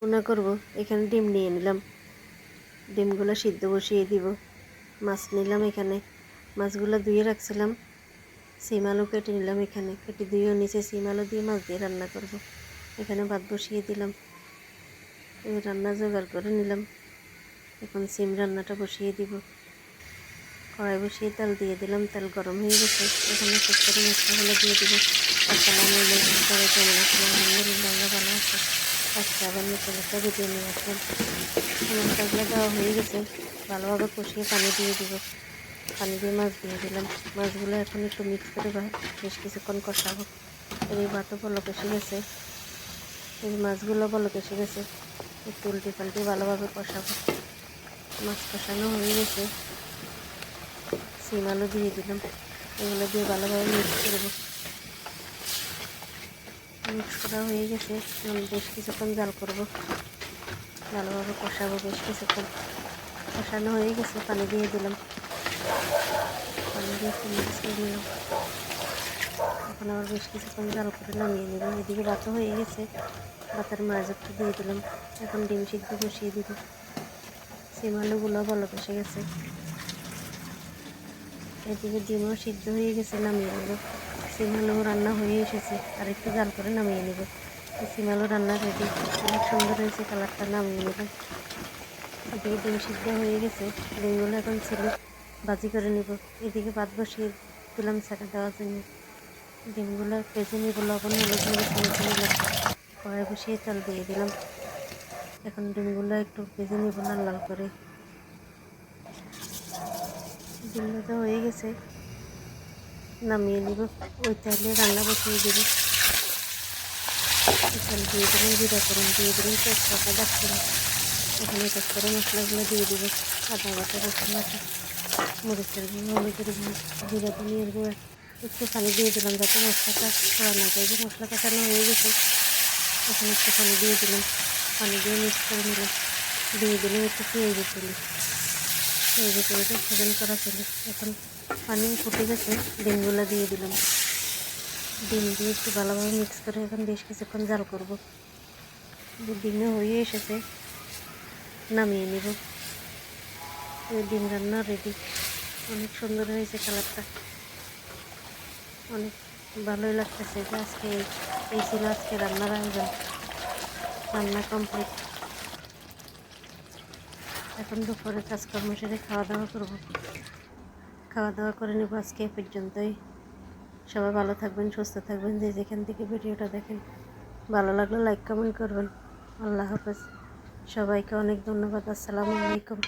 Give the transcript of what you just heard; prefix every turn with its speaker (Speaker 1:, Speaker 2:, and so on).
Speaker 1: ভুনা করব। এখানে ডিম নিয়ে নিলাম, ডিমগুলো সিদ্ধ বসিয়ে দিব। মাছ নিলাম, এখানে মাছগুলো ধুয়ে রাখছিলাম। সিম আলু কেটে নিলাম, এখানে কেটে ধুয়েও নিচে সিম আলু দিয়ে মাছ দিয়ে রান্না করব। এখানে ভাত বসিয়ে দিলাম, এই রান্না জোগাড় করে নিলাম। এখন সিম রান্নাটা বসিয়ে দিব। কড়াই বসিয়ে তেল দিয়ে দিলাম, তেল গরম হয়ে গেছে। এখানে করে মশলাগুলো দিয়ে দিব। আসসালামু আলাইকুম, সবাই কেমন আছেন? আলহামদুলিল্লাহ আমরা ভালো আছি। আজকে আবার নতুন একটা ভিডিও নিয়ে আসলাম। মশলাগুলো দেওয়া হয়ে গেছে, ভালোভাবে কষিয়ে পানি দিয়ে দিব। পানি দিয়ে মাছ দিয়ে দিলাম। মাছগুলো এখন একটু মিক্স করে বেশ কিছুক্ষণ কষাবো। এই ভাতও বলক এসে গেছে, এই মাছগুলো বলক এসে গেছে। একটু উল্টে পাল্টে ভালোভাবে কষাবো। মাছ কষানো হয়ে গেছে, সিম আলু দিয়ে দিলাম। এগুলো দিয়ে ভালোভাবে মিক্স করবো। মিক্স করা হয়ে গেছে, বেশ কিছুক্ষণ জাল করব, ভালোভাবে কষাবো। বেশ কিছুক্ষণ কষানো হয়ে গেছে, পানি দিয়ে দিলাম। পানি দিয়ে একটু মিক্স করে নিলাম। এখন আবার বেশ কিছুক্ষণ জাল করে নামিয়ে নেব। এদিকে ভাতও হয়ে গেছে, ভাতের মাছ একটু দিয়ে দিলাম। এখন ডিম সিদ্ধ বসিয়ে দিব। সিম আলুগুলো বলক এসে গেছে, এদিকে ডিমও সিদ্ধ হয়ে গেছে, নামিয়ে নেব। সিম আলু রান্না হয়ে এসেছে, আর একটু জাল করে নামিয়ে নেব। সিম আলু রান্না রেডি, অনেক সুন্দর হয়েছে কালারটা। নামিয়ে নিলাম। এদিকে ডিম সিদ্ধ হয়ে গেছে, ডিমগুলো এখন ছেলে ভাজি করে নেব। এদিকে ভাত বসিয়ে দিলাম সেটা দেওয়ার জন্য। ডিমগুলো ভেজে নেব, লবণ হলুদ মরিচ মেখে নিলাম। কড়াই বসিয়ে তেল দিয়ে দিলাম। এখন ডিমগুলো একটু ভেজে নেব লাল লাল করে। ডিম ভাজা হয়ে গেছে, নামিয়ে নিব। ওই তেলে রান্না বসিয়ে দেব। তেল দিয়ে দিলাম, জিরা ফোড়ন দিয়ে দিলাম, তেজপাতা দারচিনি। এখানে করে মশলাগুলো দিয়ে দিব। আদা বাটা, রসুন বাটা, মরিচের গুঁড়ো, হলুদের গুঁড়ো, জিরা ধনিয়ার গুঁড়ো। একটু পানি দিয়ে দিলাম যাতে মশলাটা খোয়া না যায়। মশলা কষানো হয়ে গেছে, এখন একটু পানি দিয়ে দিলাম। পানি দিয়ে মিক্স করে নিলাম। দিয়ে দিলাম একটু পেঁয়াজের তুলি, পেঁয়াজের তুলিটা সেভেন করা ছিল। এখন পানি ফুটে গেছে, ডিমগুলো দিয়ে দিলাম। ডিম দিয়ে একটু ভালোভাবে মিক্স করে এখন বেশ কিছুক্ষণ জাল করব। ডিমে হয়ে এসেছে, নামিয়ে নেব। ডিম রান্না রেডি, অনেক সুন্দর হয়েছে কালারটা, অনেক ভালোই লাগতেছে। যে আজকে এই ছিল আজকে রান্নার আয়োজন। রান্না কমপ্লিট। এখন দুপুরে কাজকর্ম সেরে খাওয়া দাওয়া করব। খাওয়া দাওয়া করে নেব। আজকে এ পর্যন্তই। সবাই ভালো থাকবেন, সুস্থ থাকবেন, যে যেখান থেকে ভিডিওটা দেখেন। ভালো লাগলে লাইক কমেন্ট করবেন। আল্লাহ হাফেজ, সবাইকে অনেক ধন্যবাদ। আসসালামু আলাইকুম।